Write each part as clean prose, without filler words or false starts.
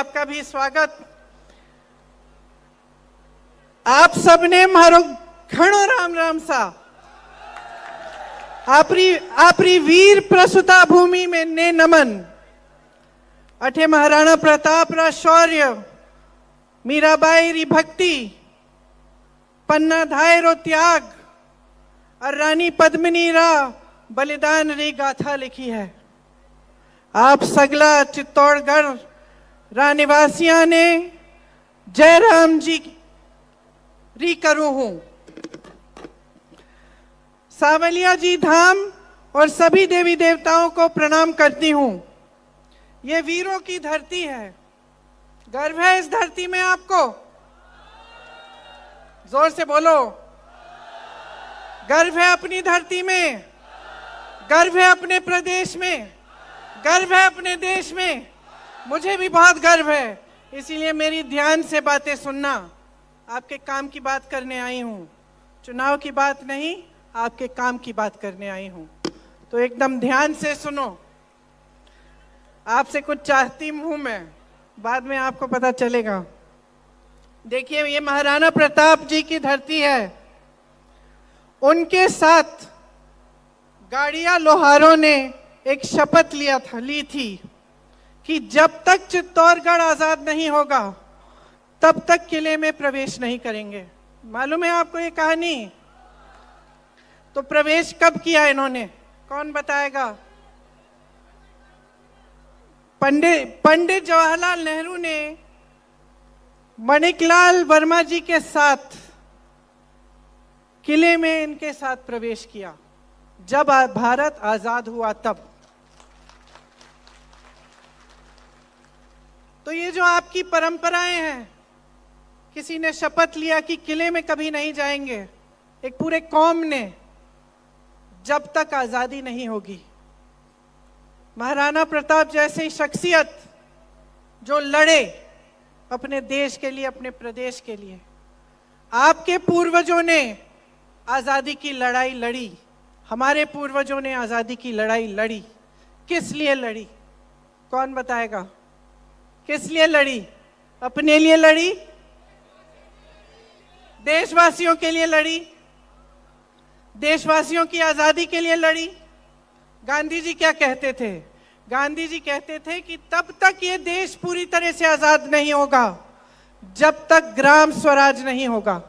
आपका भी स्वागत। आप सबने मारो घणो राम राम सा। आपरी वीर प्रसुता भूमि में ने नमन। अठे महाराणा प्रताप रा शौर्य, मीराबाई री भक्ति, पन्ना धाय रो त्याग और रानी पद्मिनी रा बलिदान री गाथा लिखी है। आप सगला चित्तौड़गढ़ रा निवासियों ने जय राम जी री करू हूं। सावलिया जी धाम और सभी देवी देवताओं को प्रणाम करती हूं। ये वीरों की धरती है। गर्व है इस धरती में आपको? जोर से बोलो। गर्व है अपनी धरती में, गर्व है अपने प्रदेश में, गर्व है अपने देश में। मुझे भी बहुत गर्व है, इसीलिए मेरी ध्यान से बातें सुनना। आपके काम की बात करने आई हूं, चुनाव की बात नहीं, आपके काम की बात करने आई हूं। तो एकदम ध्यान से सुनो। आपसे कुछ चाहती हूं मैं, बाद में आपको पता चलेगा। देखिए, ये महाराणा प्रताप जी की धरती है। उनके साथ गाड़िया लोहारों ने एक शपथ ली थी कि जब तक चित्तौड़गढ़ आजाद नहीं होगा तब तक किले में प्रवेश नहीं करेंगे। मालूम है आपको ये कहानी? तो प्रवेश कब किया इन्होंने, कौन बताएगा? पंडित जवाहरलाल नेहरू ने माणिकलाल वर्मा जी के साथ किले में इनके साथ प्रवेश किया जब भारत आजाद हुआ तब। तो ये जो आपकी परंपराएं हैं, किसी ने शपथ लिया कि किले में कभी नहीं जाएंगे, एक पूरे कौम ने, जब तक आजादी नहीं होगी। महाराणा प्रताप जैसी शख्सियत जो लड़े अपने देश के लिए, अपने प्रदेश के लिए। आपके पूर्वजों ने आजादी की लड़ाई लड़ी, हमारे पूर्वजों ने आजादी की लड़ाई लड़ी। किस लिए लड़ी, कौन बताएगा? किस लिए लड़ी? अपने लिए लड़ी, देशवासियों के लिए लड़ी, देशवासियों की आजादी के लिए लड़ी। गांधी जी क्या कहते थे? गांधी जी कहते थे कि तब तक ये देश पूरी तरह से आजाद नहीं होगा जब तक ग्राम स्वराज नहीं होगा।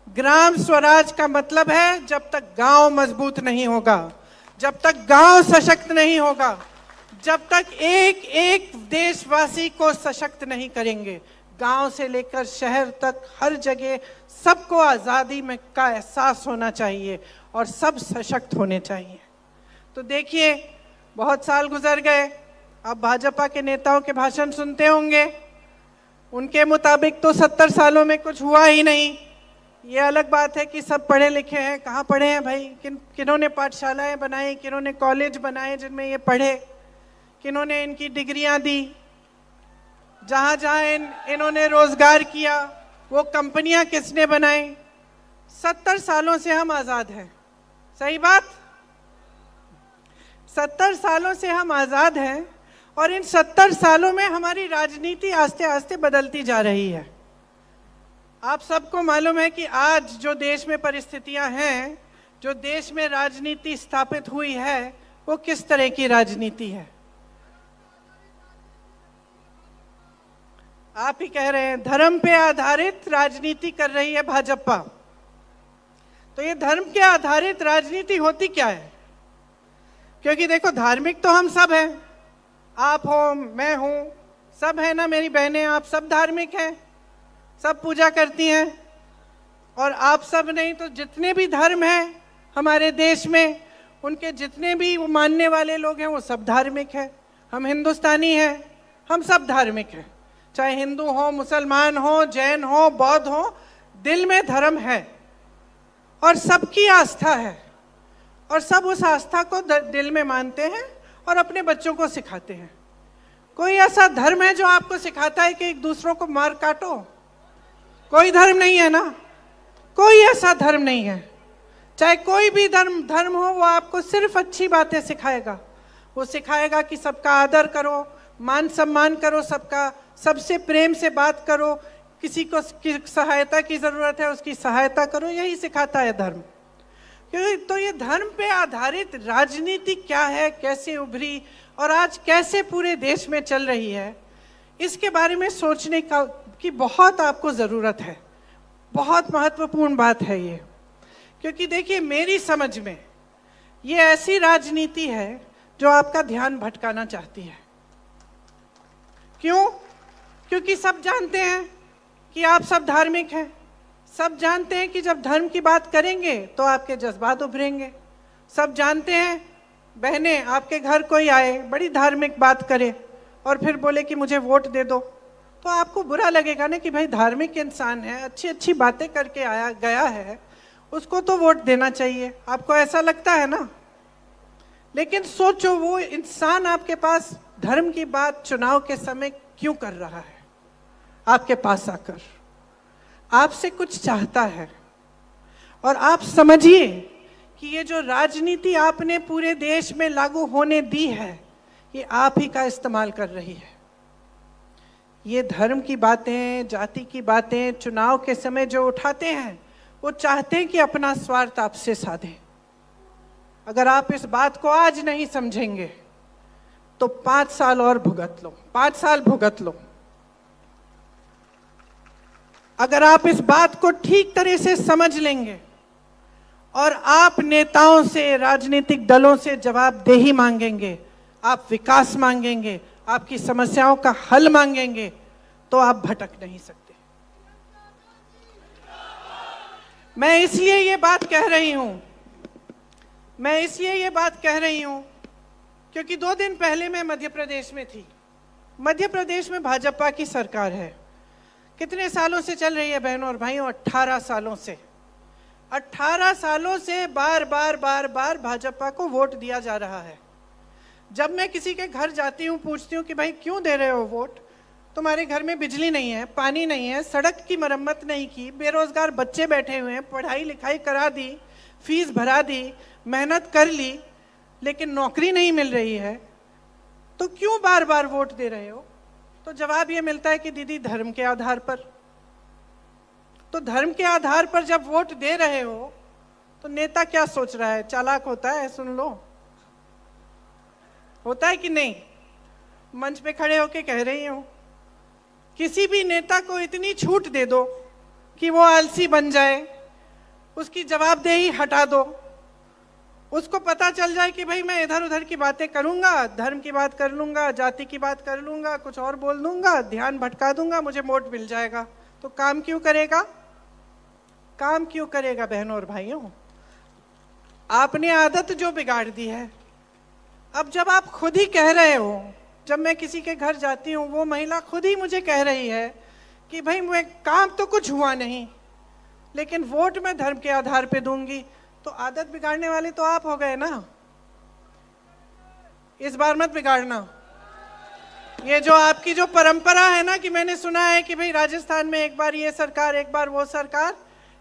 ग्राम स्वराज का मतलब है जब तक गांव मजबूत नहीं होगा, जब तक गांव सशक्त नहीं होगा, जब तक एक एक देशवासी को सशक्त नहीं करेंगे। गांव से लेकर शहर तक हर जगह सबको आजादी में का एहसास होना चाहिए और सब सशक्त होने चाहिए। तो देखिए, बहुत साल गुजर गए। अब भाजपा के नेताओं के भाषण सुनते होंगे, उनके मुताबिक तो 70 सालों में कुछ हुआ ही नहीं। ये अलग बात है कि सब पढ़े लिखे हैं। कहाँ पढ़े हैं भाई? किन्होंने पाठशालाएं बनाई, किन्होंने कॉलेज बनाए जिनमें ये पढ़े, किन्होंने इनकी डिग्रियां दी, जहाँ जहाँ इन्होंने रोजगार किया, वो कंपनियां किसने बनाई? 70 सालों से हम आजाद हैं। सही बात? 70 सालों से हम आजाद हैं और इन 70 सालों में हमारी राजनीति आस्ते आस्ते बदलती जा रही है। आप सबको मालूम है कि आज जो देश में परिस्थितियां हैं, जो देश में राजनीति स्थापित हुई है, वो किस तरह की राजनीति है? आप ही कह रहे हैं, धर्म पे आधारित राजनीति कर रही है भाजपा। तो ये धर्म के आधारित राजनीति होती क्या है? क्योंकि देखो, धार्मिक तो हम सब हैं, आप हो, मैं हूं, सब है ना, मेरी बहनें, आप सब धार्मिक हैं, सब पूजा करती हैं। और आप सब नहीं तो जितने भी धर्म हैं हमारे देश में, उनके जितने भी मानने वाले लोग हैं वो सब धार्मिक हैं। हम हिंदुस्तानी हैं, हम सब धार्मिक हैं, चाहे हिंदू हो, मुसलमान हो, जैन हो, बौद्ध हो, दिल में धर्म है और सबकी आस्था है और सब उस आस्था को दिल में मानते हैं और अपने बच्चों को सिखाते हैं। कोई ऐसा धर्म है जो आपको सिखाता है कि एक दूसरों को मार काटो? कोई धर्म नहीं है ना, कोई ऐसा धर्म नहीं है। चाहे कोई भी धर्म हो, वो आपको सिर्फ अच्छी बातें सिखाएगा। वो सिखाएगा कि सबका आदर करो, मान सम्मान करो सबका, सबसे प्रेम से बात करो, किसी को सहायता की जरूरत है उसकी सहायता करो, यही सिखाता है धर्म। क्योंकि तो ये धर्म पे आधारित राजनीति क्या है, कैसे उभरी और आज कैसे पूरे देश में चल रही है, इसके बारे में सोचने की बहुत आपको ज़रूरत है। बहुत महत्वपूर्ण बात है ये। क्योंकि देखिए, मेरी समझ में ये ऐसी राजनीति है जो आपका ध्यान भटकाना चाहती है। क्यों? क्योंकि सब जानते हैं कि आप सब धार्मिक हैं, सब जानते हैं कि जब धर्म की बात करेंगे तो आपके जज्बात उभरेंगे। सब जानते हैं, बहनें, आपके घर कोई आए बड़ी धार्मिक बात करे और फिर बोले कि मुझे वोट दे दो, तो आपको बुरा लगेगा ना कि भाई धार्मिक इंसान है, अच्छी अच्छी बातें करके आया गया है, उसको तो वोट देना चाहिए। आपको ऐसा लगता है ना? लेकिन सोचो, वो इंसान आपके पास धर्म की बात चुनाव के समय क्यों कर रहा है? आपके पास आकर आपसे कुछ चाहता है। और आप समझिए कि ये जो राजनीति आपने पूरे देश में लागू होने दी है, ये आप ही का इस्तेमाल कर रही है। ये धर्म की बातें, जाति की बातें चुनाव के समय जो उठाते हैं, वो चाहते हैं कि अपना स्वार्थ आपसे साधें। अगर आप इस बात को आज नहीं समझेंगे तो 5 साल और भुगत लो, 5 साल भुगत लो। अगर आप इस बात को ठीक तरह से समझ लेंगे और आप नेताओं से, राजनीतिक दलों से जवाबदेही मांगेंगे, आप विकास मांगेंगे, आपकी समस्याओं का हल मांगेंगे, तो आप भटक नहीं सकते। मैं इसलिए ये बात कह रही हूं, क्योंकि 2 दिन पहले मैं मध्य प्रदेश में थी। मध्य प्रदेश में भाजपा की सरकार है। कितने सालों से चल रही है बहनों और भाइयों? 18 सालों से। 18 सालों से बार बार भाजपा को वोट दिया जा रहा है। जब मैं किसी के घर जाती हूँ, पूछती हूँ कि भाई क्यों दे रहे हो वोट? तुम्हारे घर में बिजली नहीं है, पानी नहीं है, सड़क की मरम्मत नहीं की, बेरोजगार बच्चे बैठे हुए हैं, पढ़ाई लिखाई करा दी, फीस भरा दी, मेहनत कर ली, लेकिन नौकरी नहीं मिल रही है, तो क्यों बार बार वोट दे रहे हो? तो जवाब ये मिलता है कि दीदी, धर्म के आधार पर। तो धर्म के आधार पर जब वोट दे रहे हो तो नेता क्या सोच रहा है? चालाक होता है, सुन लो, होता है कि नहीं? मंच पे खड़े होके कह रही हूं, किसी भी नेता को इतनी छूट दे दो कि वो आलसी बन जाए, उसकी जवाबदेही हटा दो, उसको पता चल जाए कि भाई मैं इधर उधर की बातें करूंगा, धर्म की बात कर लूंगा, जाति की बात कर लूंगा, कुछ और बोल दूंगा, ध्यान भटका दूंगा, मुझे वोट मिल जाएगा, तो काम क्यों करेगा? काम क्यों करेगा बहनों और भाइयों? आपने आदत जो बिगाड़ दी है। अब जब आप खुद ही कह रहे हो, जब मैं किसी के घर जाती हूँ, वो महिला खुद ही मुझे कह रही है कि भाई मैं काम तो कुछ हुआ नहीं, लेकिन वोट मैं धर्म के आधार पे दूंगी, तो आदत बिगाड़ने वाले तो आप हो गए ना। इस बार मत बिगाड़ना। ये जो आपकी जो परंपरा है ना, कि मैंने सुना है कि भाई राजस्थान में एक बार ये सरकार, एक बार वो सरकार,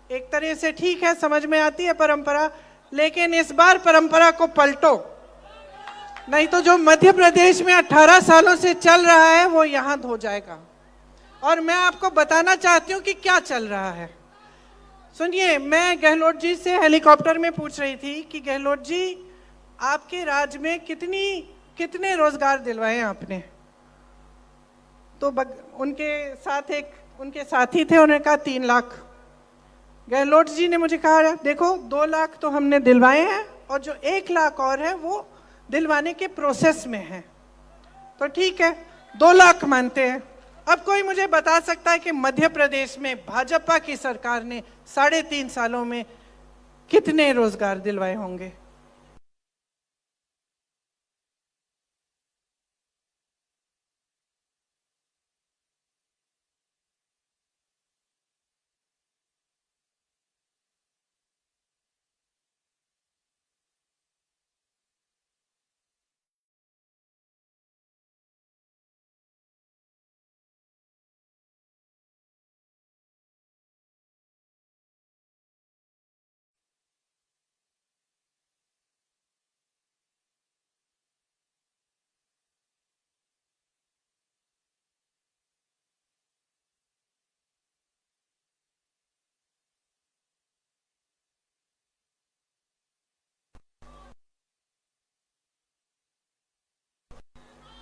एक तरह से ठीक है, समझ में आती है परंपरा, लेकिन इस बार परंपरा को पलटो, नहीं तो जो मध्य प्रदेश में 18 सालों से चल रहा है वो यहां हो जाएगा। और मैं आपको बताना चाहती हूं कि क्या चल रहा है। सुनिए, मैं गहलोत जी से हेलीकॉप्टर में पूछ रही थी कि गहलोत जी, आपके राज्य में कितने रोजगार दिलवाए आपने? तो उनके साथी थे, उन्होंने कहा 3 लाख। गहलोत जी ने मुझे कहा, देखो 2 लाख तो हमने दिलवाए हैं और जो 1 लाख और है वो दिलवाने के प्रोसेस में है। तो ठीक है, 2 लाख मानते हैं। अब कोई मुझे बता सकता है कि मध्य प्रदेश में भाजपा की सरकार ने 3.5 सालों में कितने रोजगार दिलवाए होंगे?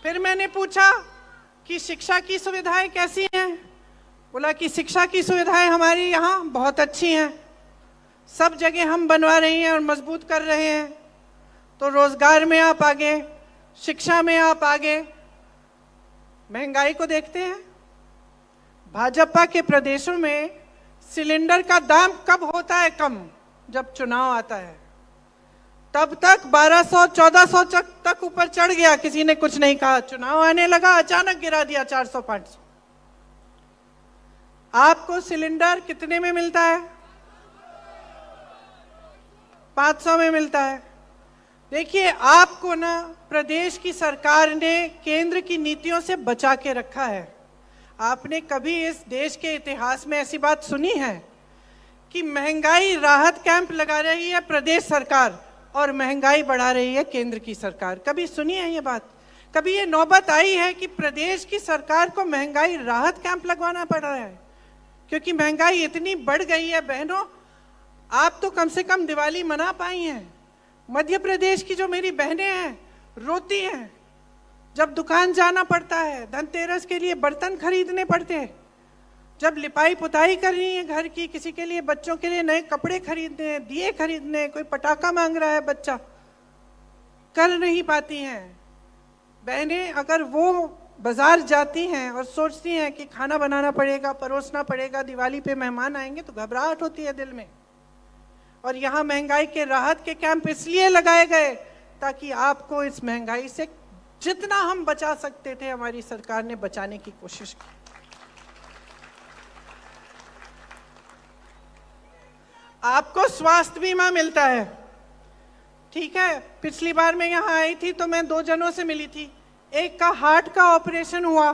फिर मैंने पूछा कि शिक्षा की सुविधाएं कैसी हैं? बोला कि शिक्षा की सुविधाएं हमारी यहाँ बहुत अच्छी हैं, सब जगह हम बनवा रही हैं और मजबूत कर रहे हैं। तो रोजगार में आप आगे, शिक्षा में आप आगे। महंगाई को देखते हैं, भाजपा के प्रदेशों में सिलेंडर का दाम कब होता है कम? जब चुनाव आता है। तब तक 1200-1400 तक ऊपर चढ़ गया, किसी ने कुछ नहीं कहा। चुनाव आने लगा, अचानक गिरा दिया 400-500। आपको सिलेंडर कितने में मिलता है? 500 में मिलता है। देखिए, आपको ना प्रदेश की सरकार ने केंद्र की नीतियों से बचा के रखा है। आपने कभी इस देश के इतिहास में ऐसी बात सुनी है कि महंगाई राहत कैंप लगा रही है प्रदेश सरकार और महंगाई बढ़ा रही है केंद्र की सरकार? कभी सुनी है ये बात? कभी ये नौबत आई है कि प्रदेश की सरकार को महंगाई राहत कैंप लगवाना पड़ रहा है? क्योंकि महंगाई इतनी बढ़ गई है। बहनों, आप तो कम से कम दिवाली मना पाई हैं। मध्य प्रदेश की जो मेरी बहनें हैं रोती हैं जब दुकान जाना पड़ता है, धनतेरस के लिए बर्तन खरीदने पड़ते हैं, जब लिपाई पुताई करनी है घर की, किसी के लिए, बच्चों के लिए नए कपड़े खरीदने हैं, दिए खरीदने हैं, कोई पटाखा मांग रहा है बच्चा, कर नहीं पाती हैं। बहनें अगर वो बाजार जाती हैं और सोचती हैं कि खाना बनाना पड़ेगा, परोसना पड़ेगा, दिवाली पे मेहमान आएंगे, तो घबराहट होती है दिल में। और यहाँ महंगाई के राहत के कैंप इसलिए लगाए गए ताकि आपको इस महंगाई से जितना हम बचा सकते थे, हमारी सरकार ने बचाने की कोशिश की। आपको स्वास्थ्य बीमा मिलता है, ठीक है। पिछली बार मैं यहाँ आई थी तो मैं 2 जनों से मिली थी। एक का हार्ट का ऑपरेशन हुआ,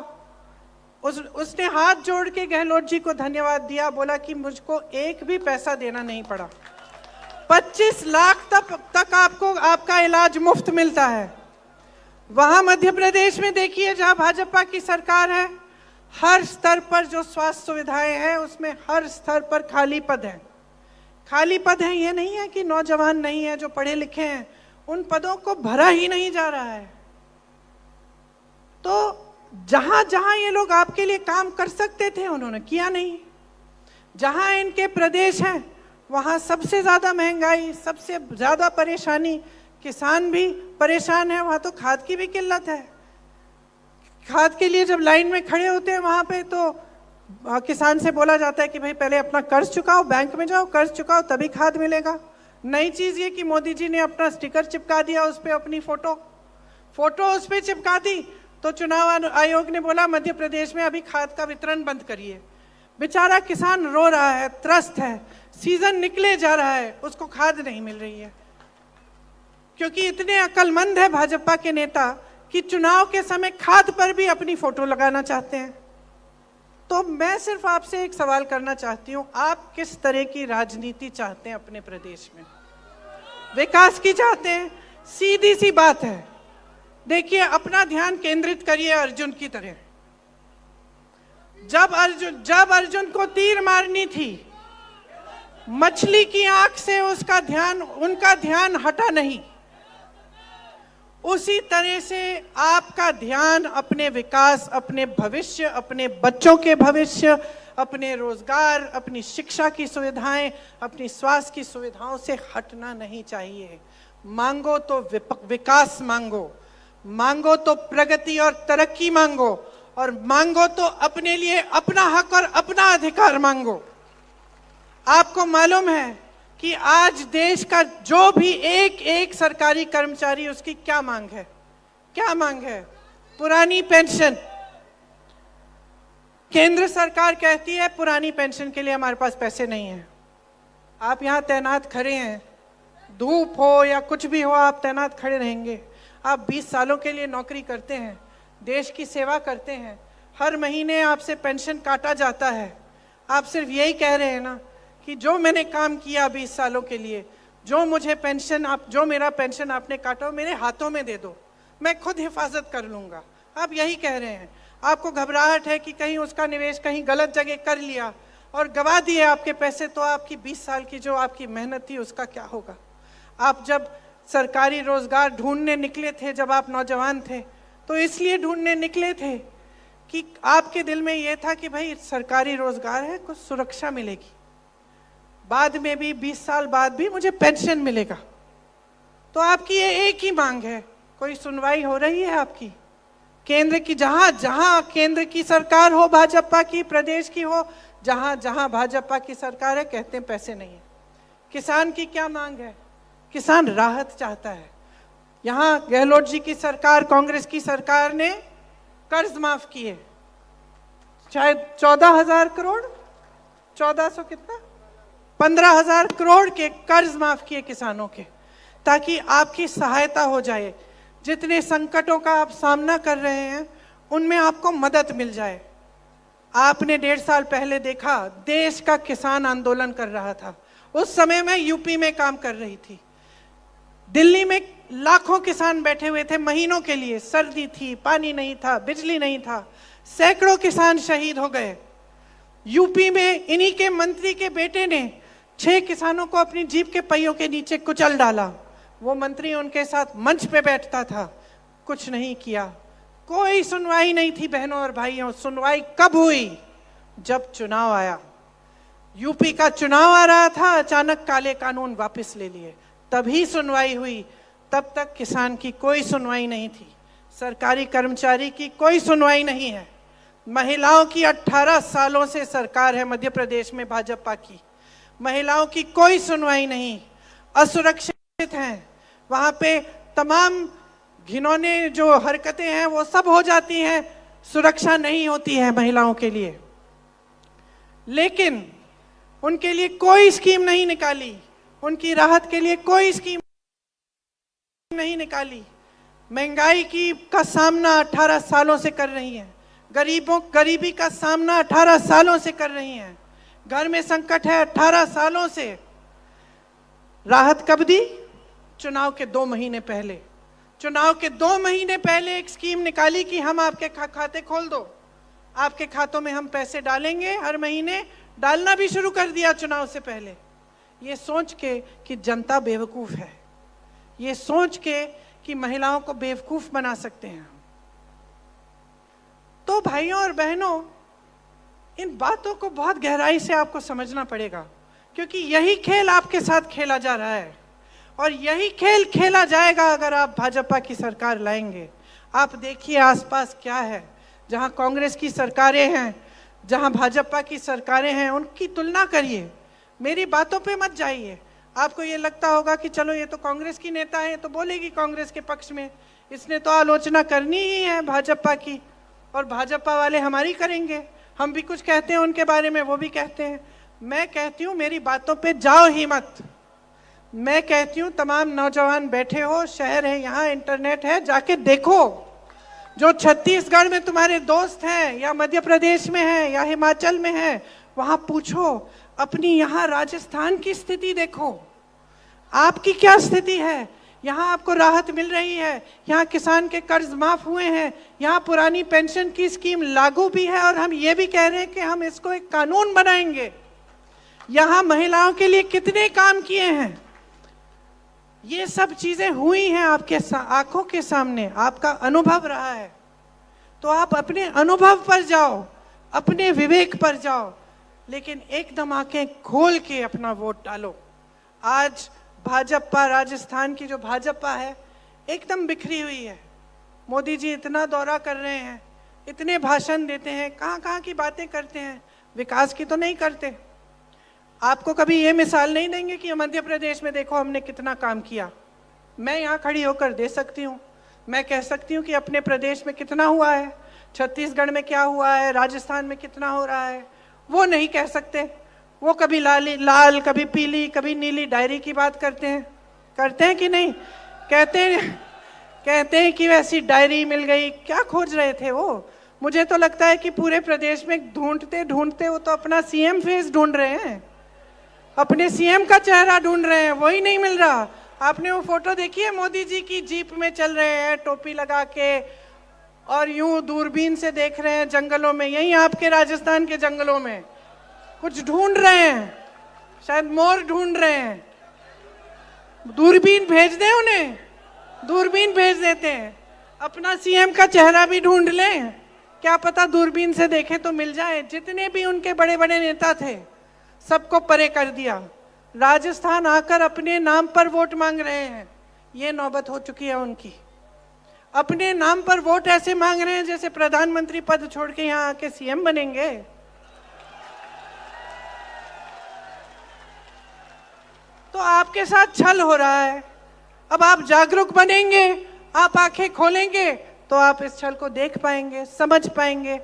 उसने हाथ जोड़ के गहलोत जी को धन्यवाद दिया, बोला कि मुझको एक भी पैसा देना नहीं पड़ा। 25 लाख तक आपको आपका इलाज मुफ्त मिलता है। वहां मध्य प्रदेश में देखिए, जहां भाजपा की सरकार है, हर स्तर पर जो स्वास्थ्य सुविधाएं हैं उसमें हर स्तर पर खाली पद है। खाली पद है, ये नहीं है कि नौजवान नहीं है जो पढ़े लिखे हैं, उन पदों को भरा ही नहीं जा रहा है। तो जहां जहां ये लोग आपके लिए काम कर सकते थे उन्होंने किया नहीं। जहां इनके प्रदेश हैं वहां सबसे ज्यादा महंगाई, सबसे ज्यादा परेशानी, किसान भी परेशान है। वहां तो खाद की भी किल्लत है। खाद के लिए जब लाइन में खड़े होते हैं वहां पे, तो किसान से बोला जाता है कि भाई पहले अपना कर्ज चुकाओ, बैंक में जाओ, कर्ज चुकाओ, तभी खाद मिलेगा। नई चीज ये कि मोदी जी ने अपना स्टिकर चिपका दिया, उस पर अपनी फोटो उस पर चिपका दी। तो चुनाव आयोग ने बोला मध्य प्रदेश में अभी खाद का वितरण बंद करिए। बेचारा किसान रो रहा है, त्रस्त है, सीजन निकले जा रहा है, उसको खाद नहीं मिल रही है। क्योंकि इतने अक्लमंद है भाजपा के नेता कि चुनाव के समय खाद पर भी अपनी फोटो लगाना चाहते हैं। तो मैं सिर्फ आपसे एक सवाल करना चाहती हूं, आप किस तरह की राजनीति चाहते हैं अपने प्रदेश में? विकास की चाहते हैं? सीधी सी बात है। देखिए, अपना ध्यान केंद्रित करिए अर्जुन की तरह। जब अर्जुन को तीर मारनी थी, मछली की आंख से उनका ध्यान हटा नहीं। उसी तरह से आपका ध्यान अपने विकास, अपने भविष्य, अपने बच्चों के भविष्य, अपने रोजगार, अपनी शिक्षा की सुविधाएं, अपनी स्वास्थ्य की सुविधाओं से हटना नहीं चाहिए। मांगो तो विकास मांगो तो प्रगति और तरक्की मांगो, और मांगो तो अपने लिए अपना हक और अपना अधिकार मांगो। आपको मालूम है कि आज देश का जो भी एक सरकारी कर्मचारी, उसकी क्या मांग है? पुरानी पेंशन। केंद्र सरकार कहती है पुरानी पेंशन के लिए हमारे पास पैसे नहीं है। आप यहाँ तैनात खड़े हैं, धूप हो या कुछ भी हो, आप तैनात खड़े रहेंगे। आप 20 सालों के लिए नौकरी करते हैं, देश की सेवा करते हैं, हर महीने आपसे पेंशन काटा जाता है। आप सिर्फ यही कह रहे हैं ना कि जो मैंने काम किया 20 सालों के लिए, जो मेरा पेंशन आपने काटा, मेरे हाथों में दे दो, मैं खुद हिफाजत कर लूंगा। आप यही कह रहे हैं। आपको घबराहट है कि कहीं उसका निवेश कहीं गलत जगह कर लिया और गवा दिए आपके पैसे, तो आपकी 20 साल की जो आपकी मेहनत थी उसका क्या होगा? आप जब सरकारी रोजगार ढूंढने निकले थे, जब आप नौजवान थे, तो इसलिए ढूंढने निकले थे कि आपके दिल में यह था कि भाई सरकारी रोजगार है, कुछ सुरक्षा मिलेगी, बाद में भी 20 साल बाद भी मुझे पेंशन मिलेगा। तो आपकी ये एक ही मांग है, कोई सुनवाई हो रही है आपकी? केंद्र की, जहां जहां केंद्र की सरकार हो भाजपा की, प्रदेश की हो, जहां जहां भाजपा की सरकार है, कहते हैं पैसे नहीं है। किसान की क्या मांग है? किसान राहत चाहता है। यहां गहलोत जी की सरकार, कांग्रेस की सरकार ने कर्ज माफ किए, शायद 14,000 करोड़, 1400 कितना, 15,000 करोड़ के कर्ज माफ किए किसानों के, ताकि आपकी सहायता हो जाए। जितने संकटों का आप सामना कर रहे हैं उनमें आपको मदद मिल जाए। आपने 1.5 साल पहले देखा, देश का किसान आंदोलन कर रहा था। उस समय मैं यूपी में काम कर रही थी। दिल्ली में लाखों किसान बैठे हुए थे महीनों के लिए, सर्दी थी, पानी नहीं था, बिजली नहीं था, सैकड़ों किसान शहीद हो गए। यूपी में इन्हीं के मंत्री के बेटे ने 6 किसानों को अपनी जीप के पहियों के नीचे कुचल डाला। वो मंत्री उनके साथ मंच पे बैठता था, कुछ नहीं किया, कोई सुनवाई नहीं थी। बहनों और भाइयों, सुनवाई कब हुई? जब चुनाव आया। यूपी का चुनाव आ रहा था, अचानक काले कानून वापस ले लिए, तभी सुनवाई हुई। तब तक किसान की कोई सुनवाई नहीं थी, सरकारी कर्मचारी की कोई सुनवाई नहीं है। महिलाओं की 18 सालों से सरकार है मध्य प्रदेश में भाजपा की, महिलाओं की कोई सुनवाई नहीं, असुरक्षित हैं। वहां पे तमाम घिनौने जो हरकतें हैं वो सब हो जाती हैं, सुरक्षा नहीं होती है महिलाओं के लिए। लेकिन उनके लिए कोई स्कीम नहीं निकाली, उनकी राहत के लिए कोई स्कीम नहीं निकाली। महंगाई का सामना 18 सालों से कर रही हैं, गरीबी का सामना 18 सालों से कर रही हैं, घर में संकट है 18 सालों से। राहत कब दी? चुनाव के 2 महीने पहले। चुनाव के 2 महीने पहले एक स्कीम निकाली कि हम आपके खाते खोल दो, आपके खातों में हम पैसे डालेंगे, हर महीने डालना भी शुरू कर दिया चुनाव से पहले। ये सोच के कि जनता बेवकूफ है, ये सोच के कि महिलाओं को बेवकूफ बना सकते हैं। तो भाइयों और बहनों, इन बातों को बहुत गहराई से आपको समझना पड़ेगा, क्योंकि यही खेल आपके साथ खेला जा रहा है और यही खेल खेला जाएगा अगर आप भाजपा की सरकार लाएंगे। आप देखिए आसपास क्या है, जहां कांग्रेस की सरकारें हैं, जहां भाजपा की सरकारें हैं, उनकी तुलना करिए। मेरी बातों पे मत जाइए। आपको ये लगता होगा कि चलो ये तो कांग्रेस की नेता है, तो बोलेगी कांग्रेस के पक्ष में, इसने तो आलोचना करनी ही है भाजपा की, और भाजपा वाले हमारी करेंगे। हम भी कुछ कहते हैं उनके बारे में, वो भी कहते हैं। मैं कहती हूँ मेरी बातों पे जाओ ही मत। मैं कहती हूँ तमाम नौजवान बैठे हो, शहर है, यहाँ इंटरनेट है, जाके देखो। जो छत्तीसगढ़ में तुम्हारे दोस्त हैं, या मध्य प्रदेश में है, या हिमाचल में है, वहां पूछो। अपनी यहाँ राजस्थान की स्थिति देखो, आपकी क्या स्थिति है। यहाँ आपको राहत मिल रही है, यहाँ किसान के कर्ज माफ हुए हैं, यहाँ पुरानी पेंशन की स्कीम लागू भी है, और हम ये भी कह रहे हैं कि हम इसको एक कानून बनाएंगे। यहाँ महिलाओं के लिए कितने काम किए हैं, ये सब चीजें हुई हैं आपके आंखों के सामने, आपका अनुभव रहा है। तो आप अपने अनुभव पर जाओ, अपने विवेक पर जाओ, लेकिन एकदम आंखें खोल के अपना वोट डालो। आज भाजपा, राजस्थान की जो भाजपा है, एकदम बिखरी हुई है। मोदी जी इतना दौरा कर रहे हैं, इतने भाषण देते हैं, कहाँ कहाँ की बातें करते हैं, विकास की तो नहीं करते। आपको कभी ये मिसाल नहीं देंगे कि मध्य प्रदेश में देखो हमने कितना काम किया। मैं यहाँ खड़ी होकर दे सकती हूँ, मैं कह सकती हूँ कि अपने प्रदेश में कितना हुआ है, छत्तीसगढ़ में क्या हुआ है, राजस्थान में कितना हो रहा है। वो नहीं कह सकते। वो कभी लाल, कभी पीली, कभी नीली डायरी की बात करते हैं कि नहीं? कहते हैं कि वैसी डायरी मिल गई। क्या खोज रहे थे वो? मुझे तो लगता है कि पूरे प्रदेश में ढूंढते ढूंढते वो तो अपना सीएम फेस ढूंढ रहे हैं, अपने सीएम का चेहरा ढूंढ रहे हैं, वही नहीं मिल रहा। आपने वो फोटो देखी है, मोदी जी की जीप में चल रहे हैं टोपी लगा के, और यूं दूरबीन से देख रहे हैं जंगलों में, यही आपके राजस्थान के जंगलों में कुछ ढूंढ रहे हैं, शायद मोर ढूंढ रहे हैं। दूरबीन भेज दें उन्हें, दूरबीन भेज देते हैं। अपना सीएम का चेहरा भी ढूंढ लें, क्या पता दूरबीन से देखें तो मिल जाए। जितने भी उनके बड़े बड़े नेता थे सबको परे कर दिया। राजस्थान आकर अपने नाम पर वोट मांग रहे हैं, ये नौबत हो चुकी है उनकी। अपने नाम पर वोट ऐसे मांग रहे हैं जैसे प्रधानमंत्री पद छोड़ के यहाँ आके सीएम बनेंगे। तो आपके साथ छल हो रहा है। अब आप जागरूक बनेंगे, आप आंखें खोलेंगे तो आप इस छल को देख पाएंगे, समझ पाएंगे।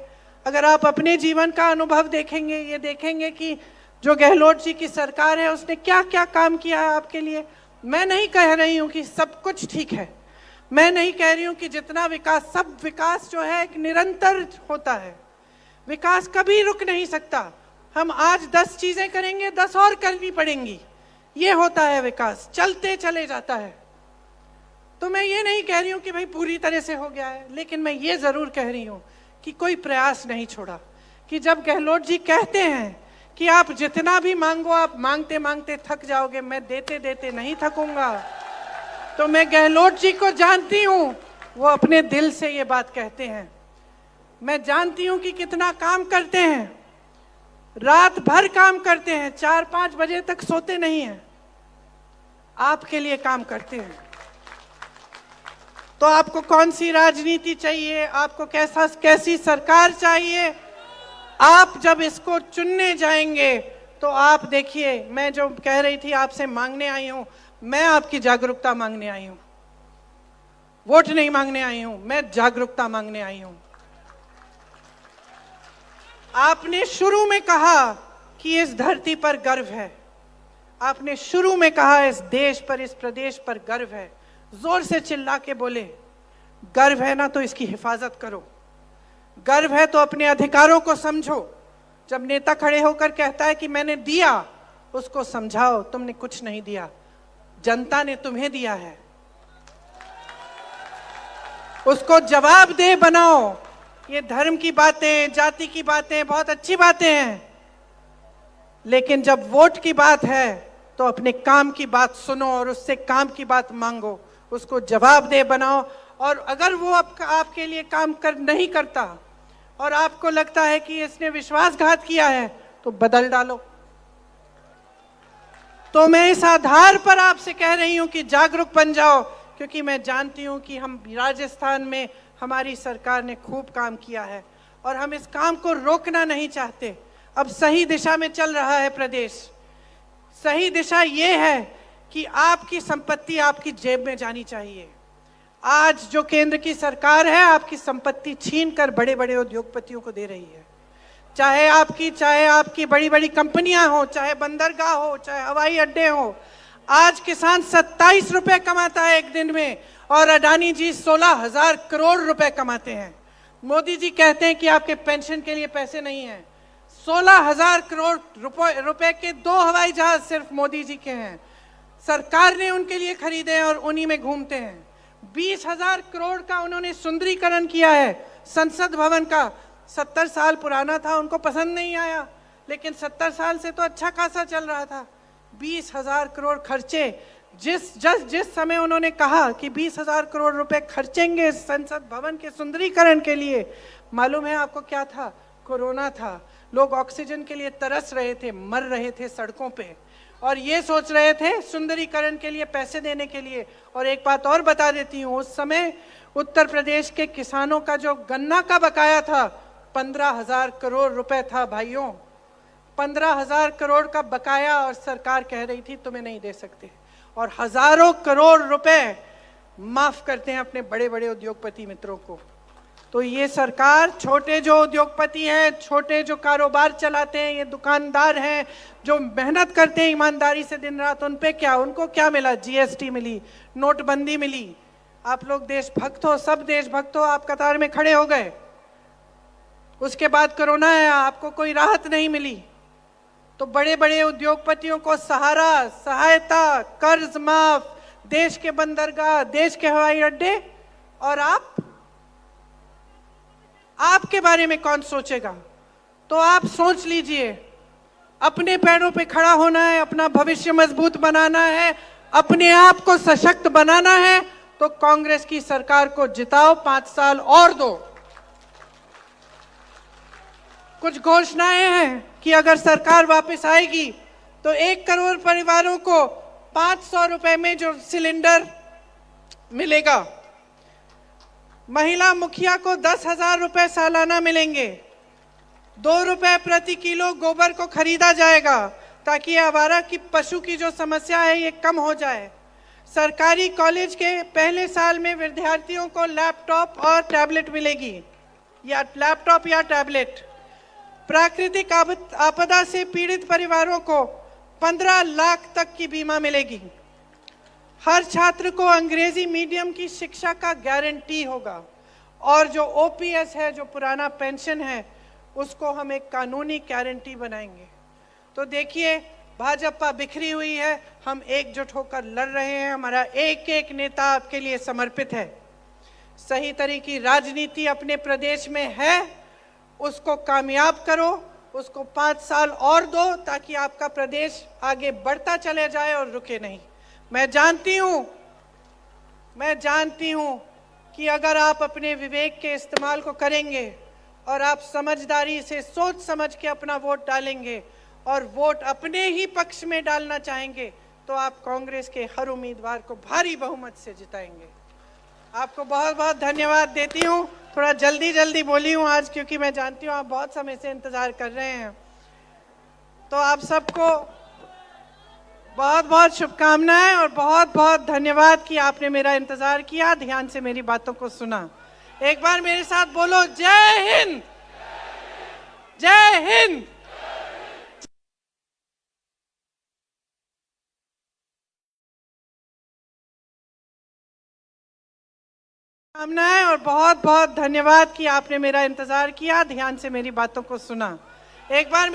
अगर आप अपने जीवन का अनुभव देखेंगे, ये देखेंगे कि जो गहलोत जी की सरकार है उसने क्या क्या काम किया है आपके लिए। मैं नहीं कह रही हूं कि सब कुछ ठीक है, मैं नहीं कह रही हूं कि जितना विकास, सब विकास जो है एक निरंतर होता है, विकास कभी रुक नहीं सकता। हम आज 10 चीजें करेंगे, 10 और करनी पड़ेंगी, ये होता है विकास, चलते चले जाता है। तो मैं ये नहीं कह रही हूं कि भाई पूरी तरह से हो गया है, लेकिन मैं ये जरूर कह रही हूं कि कोई प्रयास नहीं छोड़ा। कि जब गहलोत जी कहते हैं कि आप जितना भी मांगो, आप मांगते मांगते थक जाओगे, मैं देते देते नहीं थकूंगा, तो मैं गहलोत जी को जानती हूं, वो अपने दिल से ये बात कहते हैं। मैं जानती हूं कि कितना काम करते हैं, रात भर काम करते हैं, 4-5 बजे तक सोते नहीं हैं, आपके लिए काम करते हैं। तो आपको कौन सी राजनीति चाहिए, आपको कैसी सरकार चाहिए, आप जब इसको चुनने जाएंगे तो आप देखिए, मैं जो कह रही थी आपसे मांगने आई हूं, मैं आपकी जागरूकता मांगने आई हूं, वोट नहीं मांगने आई हूं, मैं जागरूकता मांगने आई हूं। आपने शुरू में कहा कि इस धरती पर गर्व है, आपने शुरू में कहा इस देश पर, इस प्रदेश पर गर्व है, जोर से चिल्ला के बोले गर्व है ना तो इसकी हिफाजत करो, गर्व है तो अपने अधिकारों को समझो। जब नेता खड़े होकर कहता है कि मैंने दिया, उसको समझाओ तुमने कुछ नहीं दिया, जनता ने तुम्हें दिया है, उसको जवाबदेह बनाओ। ये धर्म की बातें, जाति की बातें बहुत अच्छी बातें हैं, लेकिन जब वोट की बात है तो अपने काम की बात सुनो और उससे काम की बात मांगो, उसको जवाबदेह बनाओ। और अगर वो आपके लिए काम नहीं करता और आपको लगता है कि इसने विश्वासघात किया है, तो बदल डालो। तो मैं इस आधार पर आपसे कह रही हूं कि जागरूक बन जाओ, क्योंकि मैं जानती हूं कि हम राजस्थान में हमारी सरकार ने खूब काम किया है और हम इस काम को रोकना नहीं चाहते। अब सही दिशा में चल रहा है प्रदेश। सही दिशा ये है कि आपकी संपत्ति आपकी जेब में जानी चाहिए। आज जो केंद्र की सरकार है आपकी संपत्ति छीन कर बड़े बड़े उद्योगपतियों को दे रही है, चाहे आपकी बड़ी बड़ी कंपनियां हो, चाहे बंदरगाह हो, चाहे हवाई अड्डे हो। आज किसान 27 रुपए कमाता है एक दिन में और अडानी जी 16,000 करोड़ रुपए कमाते हैं। मोदी जी कहते हैं कि आपके पेंशन के लिए पैसे नहीं है। 16,000 करोड़ रुपए के 2 हवाई जहाज सिर्फ मोदी जी के हैं, सरकार ने उनके लिए खरीदे हैं और उन्हीं में घूमते हैं। 20,000 करोड़ का उन्होंने सुंदरीकरण किया है संसद भवन का। 70 साल पुराना था, उनको पसंद नहीं आया, लेकिन 70 साल से तो अच्छा खासा चल रहा था। 20,000 करोड़ खर्चे, जिस समय उन्होंने कहा कि 20,000 करोड़ रुपए खर्चेंगे संसद भवन के सुंदरीकरण के लिए, मालूम है आपको क्या था? कोरोना था। लोग ऑक्सीजन के लिए तरस रहे थे, मर रहे थे सड़कों पे, और ये सोच रहे थे सुंदरीकरण के लिए पैसे देने के लिए। और एक बात और बता देती हूँ, उस समय उत्तर प्रदेश के किसानों का जो गन्ना का बकाया था 15,000 करोड़ रुपए था भाइयों, 15,000 करोड़ का बकाया, और सरकार कह रही थी तुम्हें नहीं दे सकते। और हजारों करोड़ रुपए माफ करते हैं अपने बड़े बड़े उद्योगपति मित्रों को। तो ये सरकार, छोटे जो उद्योगपति हैं, छोटे जो कारोबार चलाते हैं, ये दुकानदार हैं जो मेहनत करते हैं ईमानदारी से दिन रात, उन पे क्या, उनको क्या मिला? जीएसटी मिली, नोटबंदी मिली। आप लोग देशभक्त हो, सब देशभक्त हो, आप कतार में खड़े हो गए। उसके बाद कोरोना आया, आपको कोई राहत नहीं मिली। तो बड़े बड़े उद्योगपतियों को सहारा, सहायता, कर्ज माफ, देश के बंदरगाह, देश के हवाई अड्डे, और आपके बारे में कौन सोचेगा? तो आप सोच लीजिए, अपने पैरों पे खड़ा होना है, अपना भविष्य मजबूत बनाना है, अपने आप को सशक्त बनाना है, तो कांग्रेस की सरकार को जिताओ, 5 साल और दो। कुछ घोषणाएं हैं कि अगर सरकार वापस आएगी तो 1 करोड़ परिवारों को 500 रुपए में जो सिलेंडर मिलेगा, महिला मुखिया को 10,000 रुपए सालाना मिलेंगे, 2 रुपए प्रति किलो गोबर को खरीदा जाएगा ताकि आवारा की पशु की जो समस्या है ये कम हो जाए। सरकारी कॉलेज के पहले साल में विद्यार्थियों को लैपटॉप और टैबलेट मिलेगी, या लैपटॉप या टैबलेट। प्राकृतिक आपदा से पीड़ित परिवारों को 15 लाख तक की बीमा मिलेगी। हर छात्र को अंग्रेजी मीडियम की शिक्षा का गारंटी होगा, और जो ओपीएस है, जो पुराना पेंशन है, उसको हम एक कानूनी गारंटी बनाएंगे। तो देखिए, भाजपा बिखरी हुई है, हम एकजुट होकर लड़ रहे हैं। हमारा एक एक नेता आपके लिए समर्पित है। सही तरह की राजनीति अपने प्रदेश में है, उसको कामयाब करो, उसको 5 साल और दो ताकि आपका प्रदेश आगे बढ़ता चले जाए और रुके नहीं। मैं जानती हूं कि अगर आप अपने विवेक के इस्तेमाल को करेंगे और आप समझदारी से सोच समझ के अपना वोट डालेंगे और वोट अपने ही पक्ष में डालना चाहेंगे तो आप कांग्रेस के हर उम्मीदवार को भारी बहुमत से जिताएंगे। आपको बहुत बहुत धन्यवाद देती हूँ। थोड़ा जल्दी बोली हूँ आज, क्योंकि मैं जानती हूँ आप बहुत समय से इंतजार कर रहे हैं। तो आप सबको बहुत बहुत शुभकामनाएं और बहुत बहुत धन्यवाद कि आपने मेरा इंतजार किया, ध्यान से मेरी बातों को सुना। एक बार मेरे साथ बोलो, जय हिंद, जय हिंद। शुभकामनाएं और बहुत बहुत धन्यवाद कि आपने मेरा इंतजार किया, ध्यान से मेरी बातों को सुना। एक बार